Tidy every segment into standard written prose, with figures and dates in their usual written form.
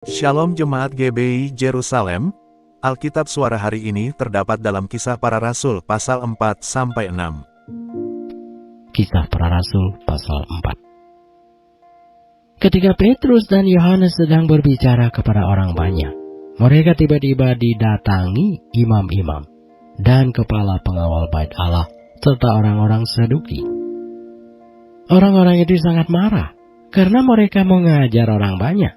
Shalom Jemaat GBI Jerusalem, Alkitab suara hari ini terdapat dalam Kisah Para Rasul pasal 4-6. Kisah Para Rasul pasal 4. Ketika Petrus dan Yohanes sedang berbicara kepada orang banyak, mereka tiba-tiba didatangi imam-imam dan kepala pengawal bait Allah serta orang-orang Saduki. Orang-orang itu sangat marah karena mereka mengajar orang banyak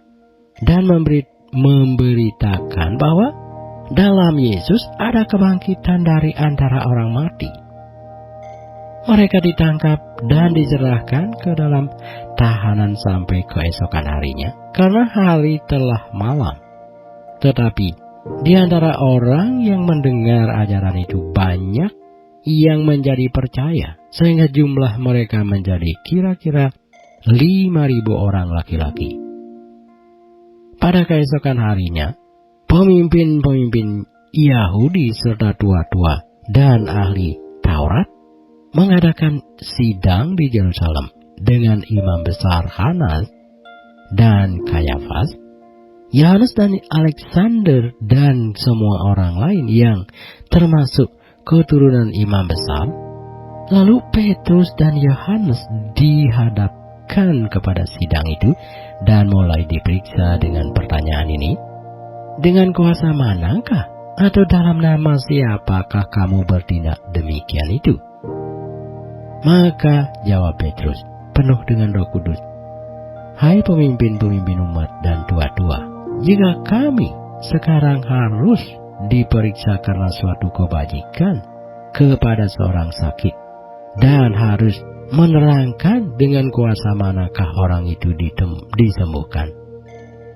dan memberitakan bahwa dalam Yesus ada kebangkitan dari antara orang mati. Mereka ditangkap dan diserahkan ke dalam tahanan sampai keesokan harinya karena hari telah malam. Tetapi di antara orang yang mendengar ajaran itu banyak yang menjadi percaya, sehingga jumlah mereka menjadi kira-kira 5.000 orang laki-laki. Pada keesokan harinya, pemimpin-pemimpin Yahudi serta tua-tua dan ahli Taurat mengadakan sidang di Yerusalem dengan imam besar Hanas dan Kayafas, Yohanes dan Alexander dan semua orang lain yang termasuk keturunan imam besar. Lalu Petrus dan Yohanes dihadapkan kepada sidang itu dan mulai diperiksa dengan pertanyaan ini, dengan kuasa manakah atau dalam nama siapakah kamu bertindak demikian itu? Maka jawab Petrus penuh dengan Roh Kudus, hai pemimpin-pemimpin umat dan tua-tua, jika kami sekarang harus diperiksa karena suatu kebajikan kepada seorang sakit dan harus menerangkan dengan kuasa manakah orang itu disembuhkan,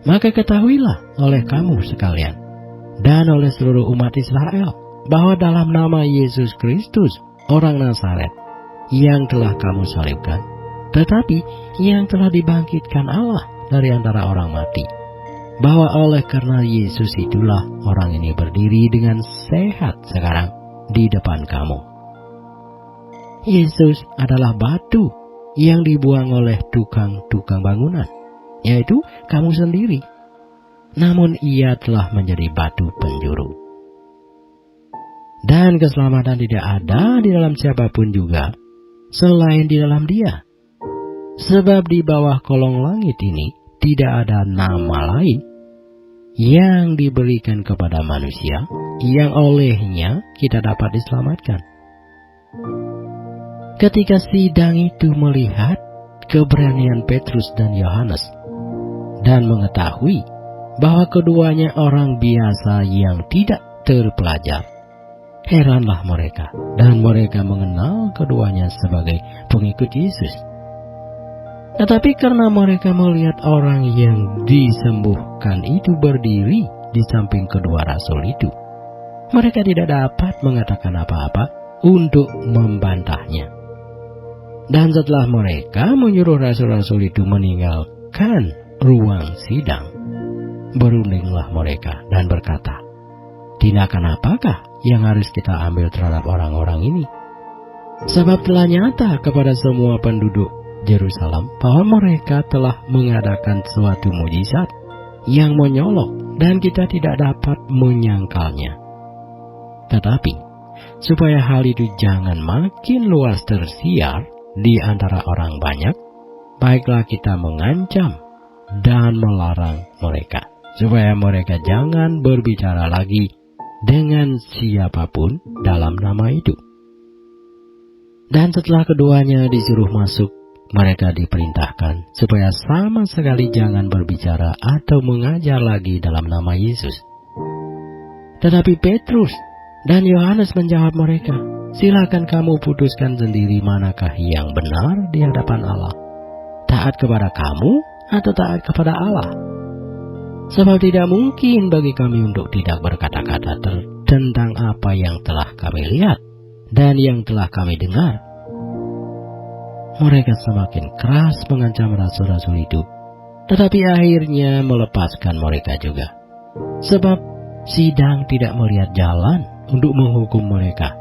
maka ketahuilah oleh kamu sekalian dan oleh seluruh umat Israel bahwa dalam nama Yesus Kristus orang Nazaret yang telah kamu salibkan, tetapi yang telah dibangkitkan Allah dari antara orang mati, bahwa oleh karena Yesus itulah orang ini berdiri dengan sehat sekarang di depan kamu. Yesus adalah batu yang dibuang oleh tukang-tukang bangunan, yaitu kamu sendiri. Namun ia telah menjadi batu penjuru. Dan keselamatan tidak ada di dalam siapapun juga selain di dalam Dia. Sebab di bawah kolong langit ini tidak ada nama lain yang diberikan kepada manusia yang olehnya kita dapat diselamatkan. Ketika sidang itu melihat keberanian Petrus dan Yohanes dan mengetahui bahwa keduanya orang biasa yang tidak terpelajar, heranlah mereka dan mereka mengenal keduanya sebagai pengikut Yesus. Tetapi karena mereka melihat orang yang disembuhkan itu berdiri di samping kedua rasul itu, mereka tidak dapat mengatakan apa-apa untuk membantahnya. Dan setelah mereka menyuruh rasul-rasul itu meninggalkan ruang sidang, berundinglah mereka dan berkata, tindakan apakah yang harus kita ambil terhadap orang-orang ini? Sebab telah nyata kepada semua penduduk Yerusalem bahwa mereka telah mengadakan suatu mujizat yang menyolok dan kita tidak dapat menyangkalnya. Tetapi supaya hal itu jangan makin luas tersiar di antara orang banyak, baiklah kita mengancam dan melarang mereka, supaya mereka jangan berbicara lagi dengan siapapun dalam nama itu. Dan setelah keduanya disuruh masuk, mereka diperintahkan supaya sama sekali jangan berbicara atau mengajar lagi dalam nama Yesus. Tetapi Petrus dan Yohanes menjawab mereka, silakan kamu putuskan sendiri manakah yang benar di hadapan Allah, taat kepada kamu atau taat kepada Allah. Sebab tidak mungkin bagi kami untuk tidak berkata-kata tentang apa yang telah kami lihat dan yang telah kami dengar. Mereka semakin keras mengancam rasul-rasul itu, tetapi akhirnya melepaskan mereka juga. Sebab sidang tidak melihat jalan untuk menghukum mereka,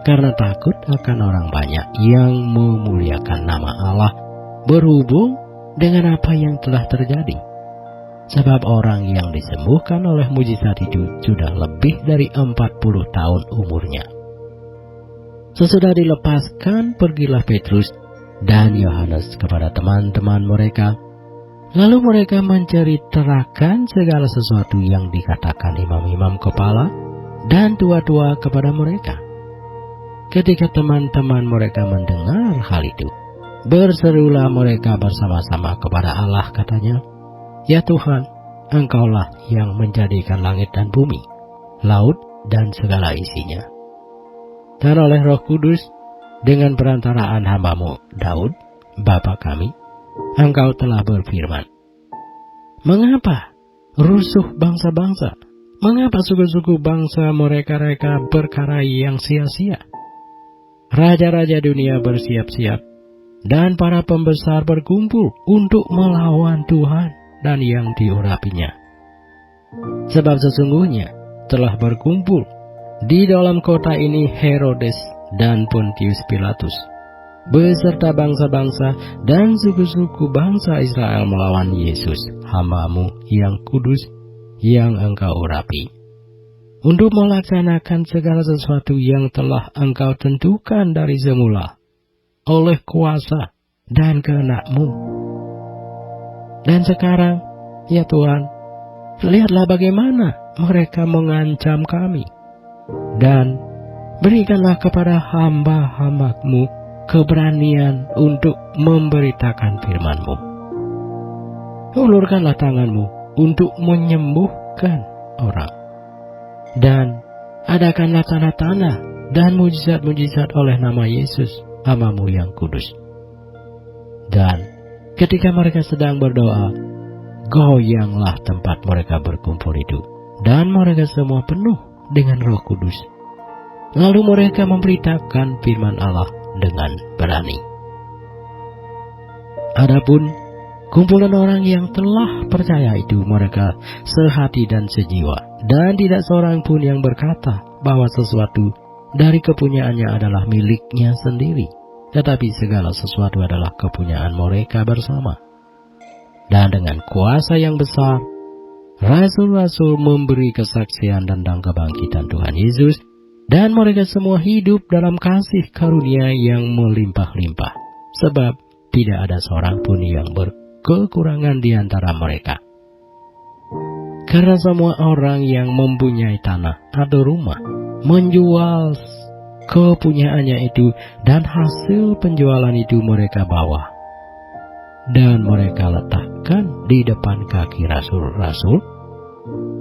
karena takut akan orang banyak yang memuliakan nama Allah berhubung dengan apa yang telah terjadi. sebab orang yang disembuhkan oleh mujizat itu sudah lebih dari 40 tahun umurnya. Sesudah dilepaskan, pergilah Petrus dan Yohanes kepada teman-teman mereka. Lalu mereka menceritakan segala sesuatu yang dikatakan imam-imam kepala dan tua-tua kepada mereka. Ketika teman-teman mereka mendengar hal itu, berserulah mereka bersama-sama kepada Allah, katanya, "Ya Tuhan, Engkaulah yang menjadikan langit dan bumi, laut dan segala isinya. Dan oleh Roh Kudus, dengan perantaraan hamba-Mu Daud, Bapa kami, Engkau telah berfirman, mengapa rusuh bangsa-bangsa? Mengapa suku-suku bangsa mereka-reka perkara yang sia-sia? Raja-raja dunia bersiap-siap, dan para pembesar berkumpul untuk melawan Tuhan dan yang diurapinya. Sebab sesungguhnya telah berkumpul di dalam kota ini Herodes dan Pontius Pilatus, beserta bangsa-bangsa dan suku-suku bangsa Israel melawan Yesus, hamba-Mu yang kudus, yang Engkau urapi, untuk melaksanakan segala sesuatu yang telah Engkau tentukan dari semula, oleh kuasa dan kehendak-Mu. Dan sekarang, ya Tuhan, lihatlah bagaimana mereka mengancam kami, dan berikanlah kepada hamba-hamba-Mu keberanian untuk memberitakan firman-Mu. Ulurkanlah tangan-Mu untuk menyembuhkan orang, dan adakanlah tanda-tanda dan mujizat-mujizat oleh nama Yesus, hamba-Mu yang kudus." Dan ketika mereka sedang berdoa, goyanglah tempat mereka berkumpul itu, dan mereka semua penuh dengan Roh Kudus. Lalu mereka memberitakan firman Allah dengan berani. Adapun kumpulan orang yang telah percaya itu, mereka sehati dan sejiwa, dan tidak seorang pun yang berkata bahwa sesuatu dari kepunyaannya adalah miliknya sendiri, tetapi segala sesuatu adalah kepunyaan mereka bersama. Dan dengan kuasa yang besar, rasul-rasul memberi kesaksian tentang kebangkitan Tuhan Yesus, dan mereka semua hidup dalam kasih karunia yang melimpah-limpah, sebab tidak ada seorang pun yang berkekurangan di antara mereka. Karena semua orang yang mempunyai tanah atau rumah menjual kepunyaannya itu, dan hasil penjualan itu mereka bawa, dan mereka letakkan di depan kaki rasul-rasul,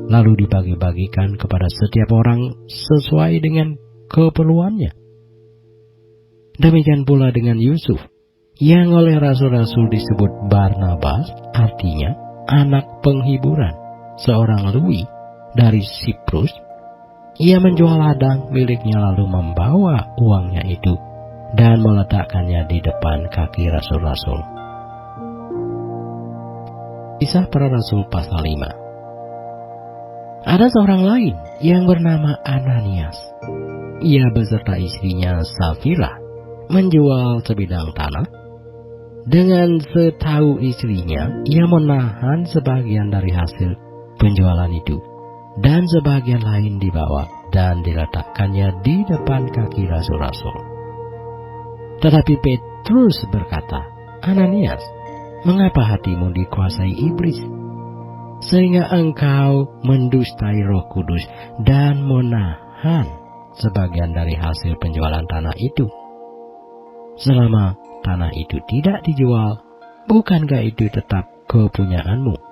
lalu dibagi-bagikan kepada setiap orang sesuai dengan keperluannya. Demikian pula dengan Yusuf, yang oleh rasul-rasul disebut Barnabas, artinya anak penghiburan, seorang Lewi dari Siprus. Ia menjual ladang miliknya, lalu membawa uangnya itu dan meletakkannya di depan kaki rasul-rasul. Kisah Para Rasul pasal 5. Ada seorang lain yang bernama Ananias. Ia beserta istrinya Safira menjual sebidang tanah. Dengan setahu istrinya, ia menahan sebagian dari hasil penjualan itu, dan sebagian lain dibawa dan diletakkannya di depan kaki rasul-rasul. Tetapi Petrus berkata, "Ananias, mengapa hatimu dikuasai iblis, sehingga engkau mendustai Roh Kudus dan menahan sebagian dari hasil penjualan tanah itu? Selama tanah itu tidak dijual, bukankah itu tetap kepunyaanmu?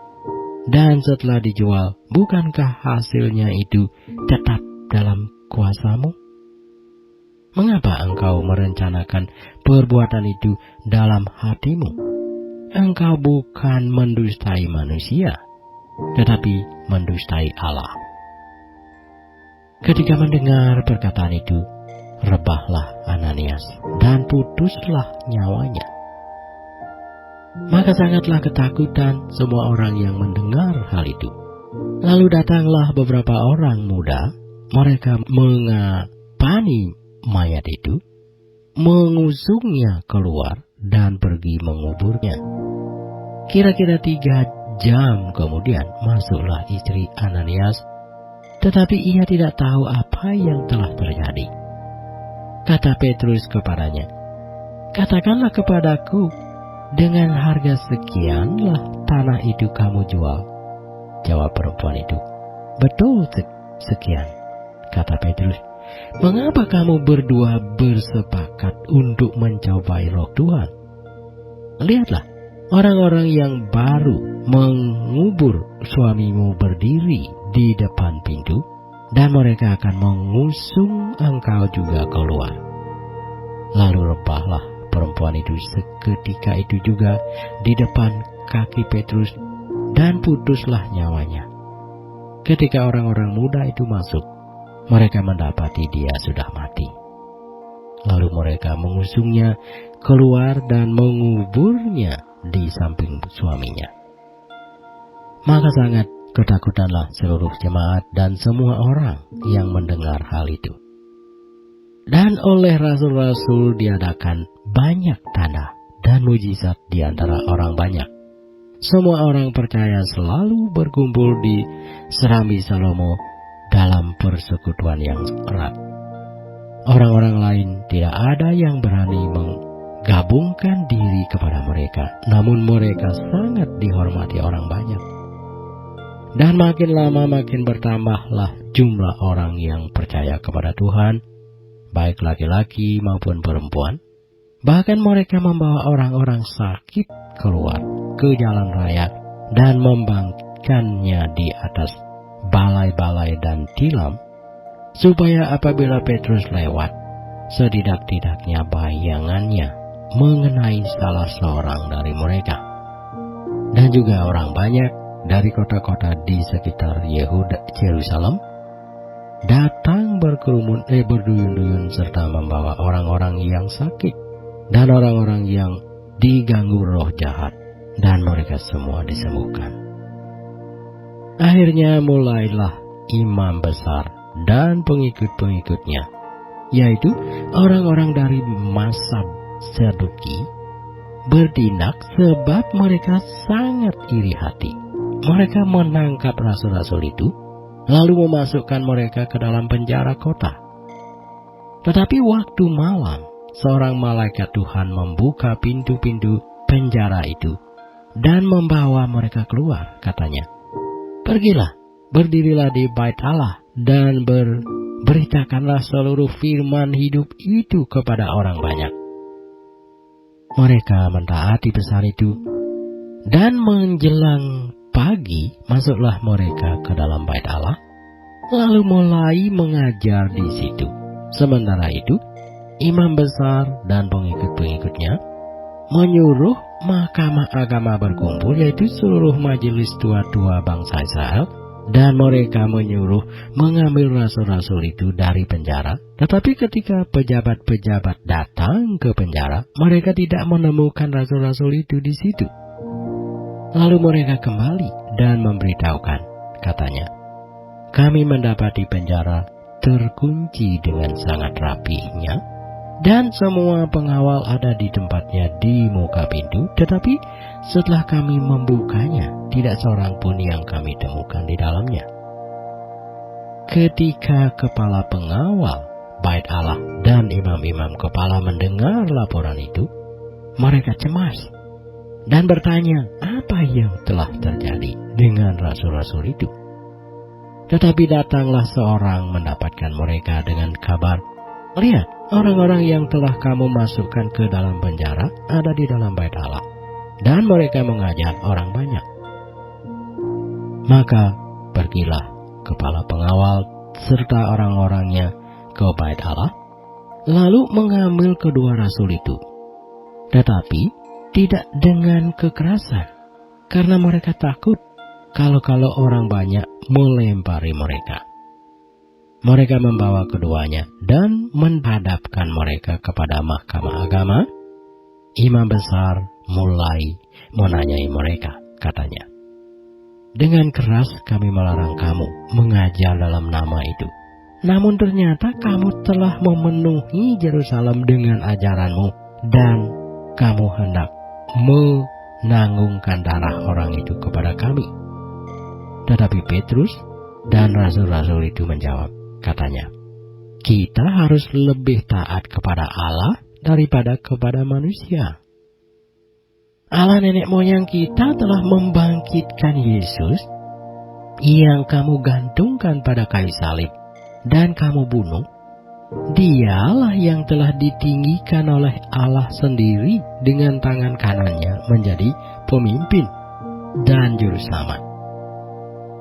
Dan setelah dijual, bukankah hasilnya itu tetap dalam kuasamu? Mengapa engkau merencanakan perbuatan itu dalam hatimu? Engkau bukan mendustai manusia, tetapi mendustai Allah." Ketika mendengar perkataan itu, rebahlah Ananias dan putuslah nyawanya. Maka sangatlah ketakutan semua orang yang mendengar hal itu. Lalu datanglah beberapa orang muda, mereka mengapani mayat itu, mengusungnya keluar dan pergi menguburnya. Kira-kira 3 jam kemudian masuklah istri Ananias, tetapi ia tidak tahu apa yang telah terjadi. Kata Petrus kepadanya, "Katakanlah kepadaku, dengan harga sekianlah tanah itu kamu jual?" Jawab perempuan itu, "Betul sekian." Kata Petrus, "Mengapa kamu berdua bersepakat untuk mencobai Roh Tuhan? Lihatlah, orang-orang yang baru mengubur suamimu berdiri di depan pintu, dan mereka akan mengusung engkau juga keluar." Lalu rebahlah perempuan itu seketika itu juga di depan kaki Petrus, dan putuslah nyawanya. Ketika orang-orang muda itu masuk, mereka mendapati dia sudah mati. Lalu mereka mengusungnya keluar dan menguburnya di samping suaminya. Maka sangat ketakutanlah seluruh jemaat dan semua orang yang mendengar hal itu. Dan oleh rasul-rasul diadakan banyak tanda dan mujizat di antara orang banyak. Semua orang percaya selalu berkumpul di Serambi Salomo dalam persekutuan yang erat. Orang-orang lain tidak ada yang berani menggabungkan diri kepada mereka, namun mereka sangat dihormati orang banyak. Dan makin lama makin bertambahlah jumlah orang yang percaya kepada Tuhan, baik laki-laki maupun perempuan. Bahkan mereka membawa orang-orang sakit keluar ke jalan raya dan membangkitkannya di atas balai-balai dan tilam, supaya apabila Petrus lewat, setidak-tidaknya bayangannya mengenai salah seorang dari mereka. Dan juga orang banyak dari kota-kota di sekitar Yerusalem datang berkerumun berduyun-duyun serta membawa orang-orang yang sakit dan orang-orang yang diganggu roh jahat, dan mereka semua disembuhkan. Akhirnya mulailah imam besar dan pengikut-pengikutnya, yaitu orang-orang dari mazhab Saduki, bertindak sebab mereka sangat iri hati. Mereka menangkap rasul-rasul itu, lalu memasukkan mereka ke dalam penjara kota. Tetapi waktu malam, seorang malaikat Tuhan membuka pintu-pintu penjara itu dan membawa mereka keluar. Katanya, "Pergilah, berdirilah di bait Allah dan beritakanlah seluruh firman hidup itu kepada orang banyak." Mereka mentaati pesan itu, dan menjelang pagi masuklah mereka ke dalam bait Allah, lalu mulai mengajar di situ. Sementara itu, imam besar dan pengikut-pengikutnya menyuruh mahkamah agama berkumpul, yaitu seluruh majelis tua-tua bangsa Israel, dan mereka menyuruh mengambil rasul-rasul itu dari penjara. Tetapi ketika pejabat-pejabat datang ke penjara, mereka tidak menemukan rasul-rasul itu di situ. Lalu mereka kembali dan memberitahukan, katanya, "Kami mendapati penjara terkunci dengan sangat rapihnya, dan semua pengawal ada di tempatnya di muka pintu. Tetapi setelah kami membukanya, tidak seorang pun yang kami temukan di dalamnya." Ketika kepala pengawal bait Allah dan imam-imam kepala mendengar laporan itu, mereka cemas dan bertanya apa yang telah terjadi dengan rasul-rasul itu. Tetapi datanglah seorang mendapatkan mereka dengan kabar, "Lihat, orang-orang yang telah kamu masukkan ke dalam penjara ada di dalam bait Allah, dan mereka mengajar orang banyak." Maka pergilah kepala pengawal serta orang-orangnya ke bait Allah, lalu mengambil kedua rasul itu. Tetapi tidak dengan kekerasan, karena mereka takut kalau orang banyak melempari mereka. Mereka membawa keduanya dan menghadapkan mereka kepada mahkamah agama. Imam besar mulai menanyai mereka, katanya, "Dengan keras kami melarang kamu mengajar dalam nama itu. Namun ternyata kamu telah memenuhi Yerusalem dengan ajaranmu, dan kamu hendak nanggungkan darah orang itu kepada kami." Tetapi Petrus dan rasul-rasul itu menjawab, katanya, "Kita harus lebih taat kepada Allah daripada kepada manusia. Allah nenek moyang kita telah membangkitkan Yesus yang kamu gantungkan pada kayu salib dan kamu bunuh. Dialah yang telah ditinggikan oleh Allah sendiri dengan tangan kanannya menjadi pemimpin dan juru selamat,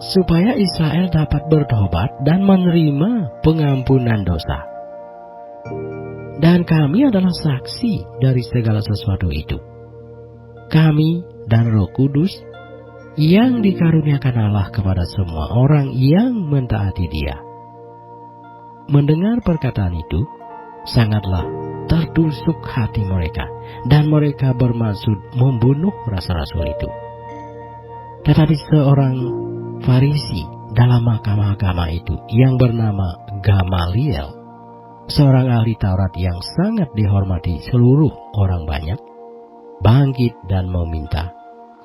supaya Israel dapat bertobat dan menerima pengampunan dosa. Dan kami adalah saksi dari segala sesuatu itu. Kami dan Roh Kudus yang dikaruniakan Allah kepada semua orang yang mentaati Dia." Mendengar perkataan itu, sangatlah tertusuk hati mereka, dan mereka bermaksud membunuh rasul-rasul itu. Tetapi seorang Farisi dalam mahkamah agama itu yang bernama Gamaliel, seorang ahli Taurat yang sangat dihormati seluruh orang banyak, bangkit dan meminta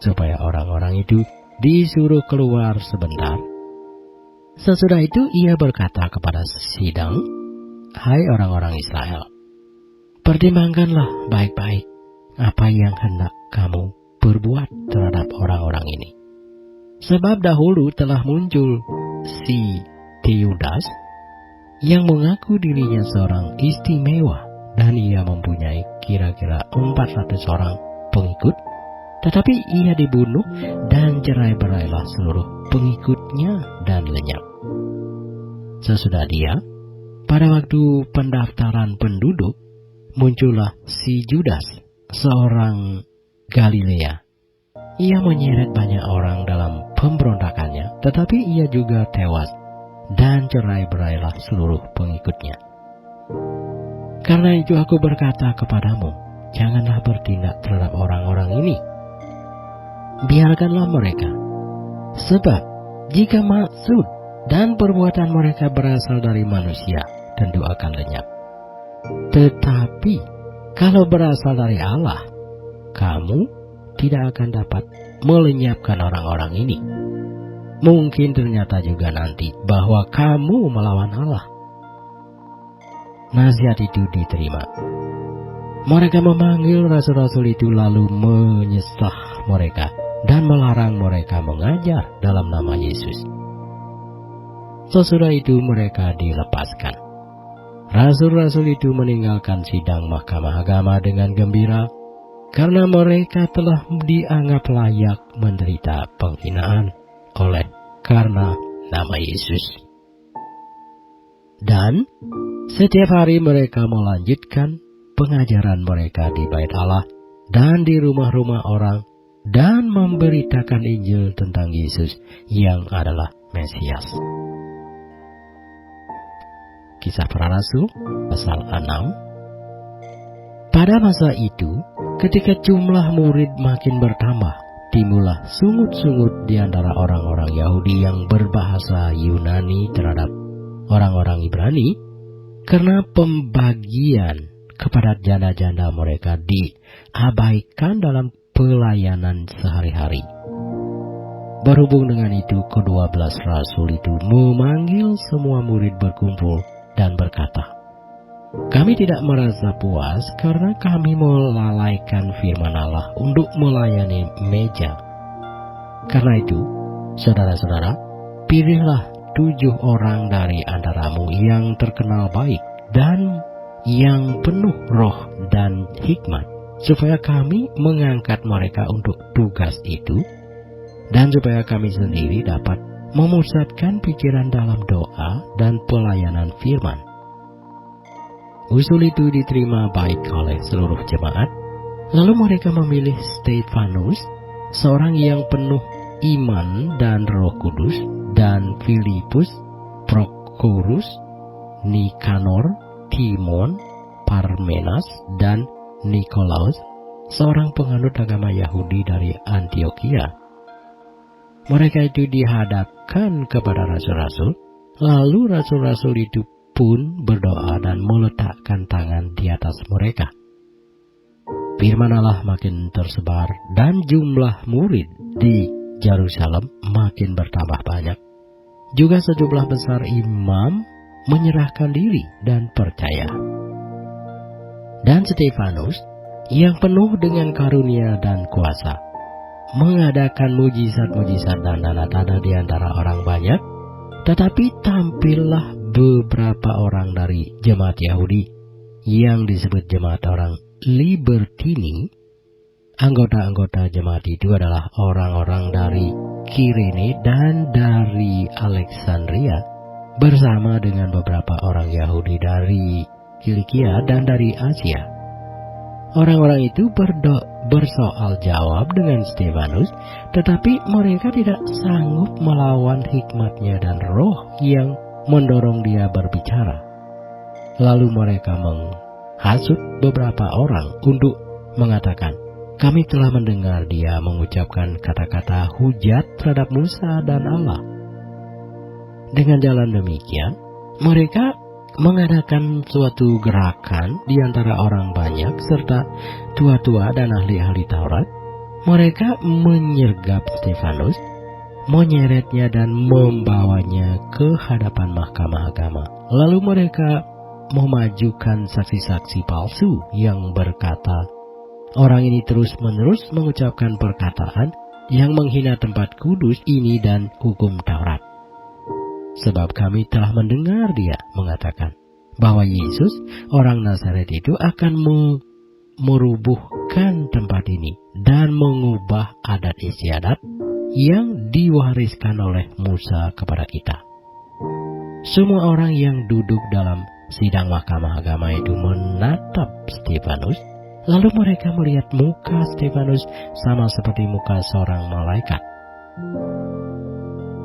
supaya orang-orang itu disuruh keluar sebentar. Sesudah itu ia berkata kepada sidang, "Hai orang-orang Israel, pertimbangkanlah baik-baik apa yang hendak kamu perbuat terhadap orang-orang ini. Sebab dahulu telah muncul si Teudas yang mengaku dirinya seorang istimewa, dan ia mempunyai kira-kira 400 orang pengikut, tetapi ia dibunuh dan cerai-berailah seluruh pengikutnya dan lenyap. Sesudah dia, pada waktu pendaftaran penduduk, muncullah si Judas, seorang Galilea. Ia menyeret banyak orang dalam pemberontakannya, tetapi ia juga tewas dan cerai-berailah seluruh pengikutnya. Karena itu aku berkata kepadamu, janganlah bertindak terhadap orang-orang ini. Biarkanlah mereka. Sebab jika maksud dan perbuatan mereka berasal dari manusia, tentu akan lenyap. Tetapi kalau berasal dari Allah, kamu tidak akan dapat melenyapkan orang-orang ini. Mungkin ternyata juga nanti bahwa kamu melawan Allah." Nasihat itu diterima. Mereka memanggil rasul-rasul itu lalu menyesah mereka dan melarang mereka mengajar dalam nama Yesus. Sesudah itu mereka dilepaskan. Rasul-rasul itu meninggalkan sidang mahkamah agama dengan gembira karena mereka telah dianggap layak menderita penghinaan oleh karena nama Yesus. Dan setiap hari mereka melanjutkan pengajaran mereka di bait Allah dan di rumah-rumah orang dan memberitakan Injil tentang Yesus yang adalah Mesias. Kisah Para Rasul pasal 6. Pada masa itu, ketika jumlah murid makin bertambah, timbullah sungut-sungut di antara orang-orang Yahudi yang berbahasa Yunani terhadap orang-orang Ibrani, karena pembagian kepada janda-janda mereka diabaikan dalam pelayanan sehari-hari. Berhubung dengan itu, ke-12 rasul itu memanggil semua murid berkumpul dan berkata, "Kami tidak merasa puas karena kami melalaikan firman Allah untuk melayani meja. Karena itu, saudara-saudara, pilihlah 7 orang dari antaramu yang terkenal baik dan yang penuh roh dan hikmat, supaya kami mengangkat mereka untuk tugas itu, dan supaya kami sendiri dapat memusatkan pikiran dalam doa dan pelayanan firman." Usul itu diterima baik oleh seluruh jemaat. Lalu mereka memilih Stefanus, seorang yang penuh iman dan Roh Kudus, dan Filipus, Prokorus, Nikanor, Timon, Parmenas, dan Nikolaus, seorang penganut agama Yahudi dari Antioquia. Mereka itu dihadapkan kepada rasul-rasul, lalu rasul-rasul itu pun berdoa dan meletakkan tangan di atas mereka. firman Allah makin tersebar dan jumlah murid di Yerusalem makin bertambah banyak. Juga sejumlah besar imam menyerahkan diri dan percaya. Dan Stefanus yang penuh dengan karunia dan kuasa mengadakan mujizat-mujizat dan tanda-tanda di antara orang banyak, tetapi tampillah beberapa orang dari jemaat Yahudi yang disebut jemaat orang Libertini. Anggota-anggota jemaat itu adalah orang-orang dari Kirene dan dari Alexandria bersama dengan beberapa orang Yahudi dari Kilikia dan dari Asia. Orang-orang itu bersoal jawab dengan Stefanus, tetapi mereka tidak sanggup melawan hikmatnya dan roh yang mendorong dia berbicara. Lalu mereka menghasut beberapa orang untuk mengatakan, "Kami telah mendengar dia mengucapkan kata-kata hujat terhadap Musa dan Allah." Dengan jalan demikian, mereka mengadakan suatu gerakan di antara orang banyak serta tua-tua dan ahli-ahli Taurat. Mereka menyergap Stefanus, menyeretnya dan membawanya ke hadapan mahkamah agama. Lalu mereka memajukan saksi-saksi palsu yang berkata, "Orang ini terus-menerus mengucapkan perkataan yang menghina tempat kudus ini dan hukum Taurat. Sebab kami telah mendengar dia mengatakan bahwa Yesus, orang Nazaret itu akan merubuhkan tempat ini dan mengubah adat istiadat yang diwariskan oleh Musa kepada kita." Semua orang yang duduk dalam sidang mahkamah agama itu menatap Stefanus. Lalu mereka melihat muka Stefanus sama seperti muka seorang malaikat.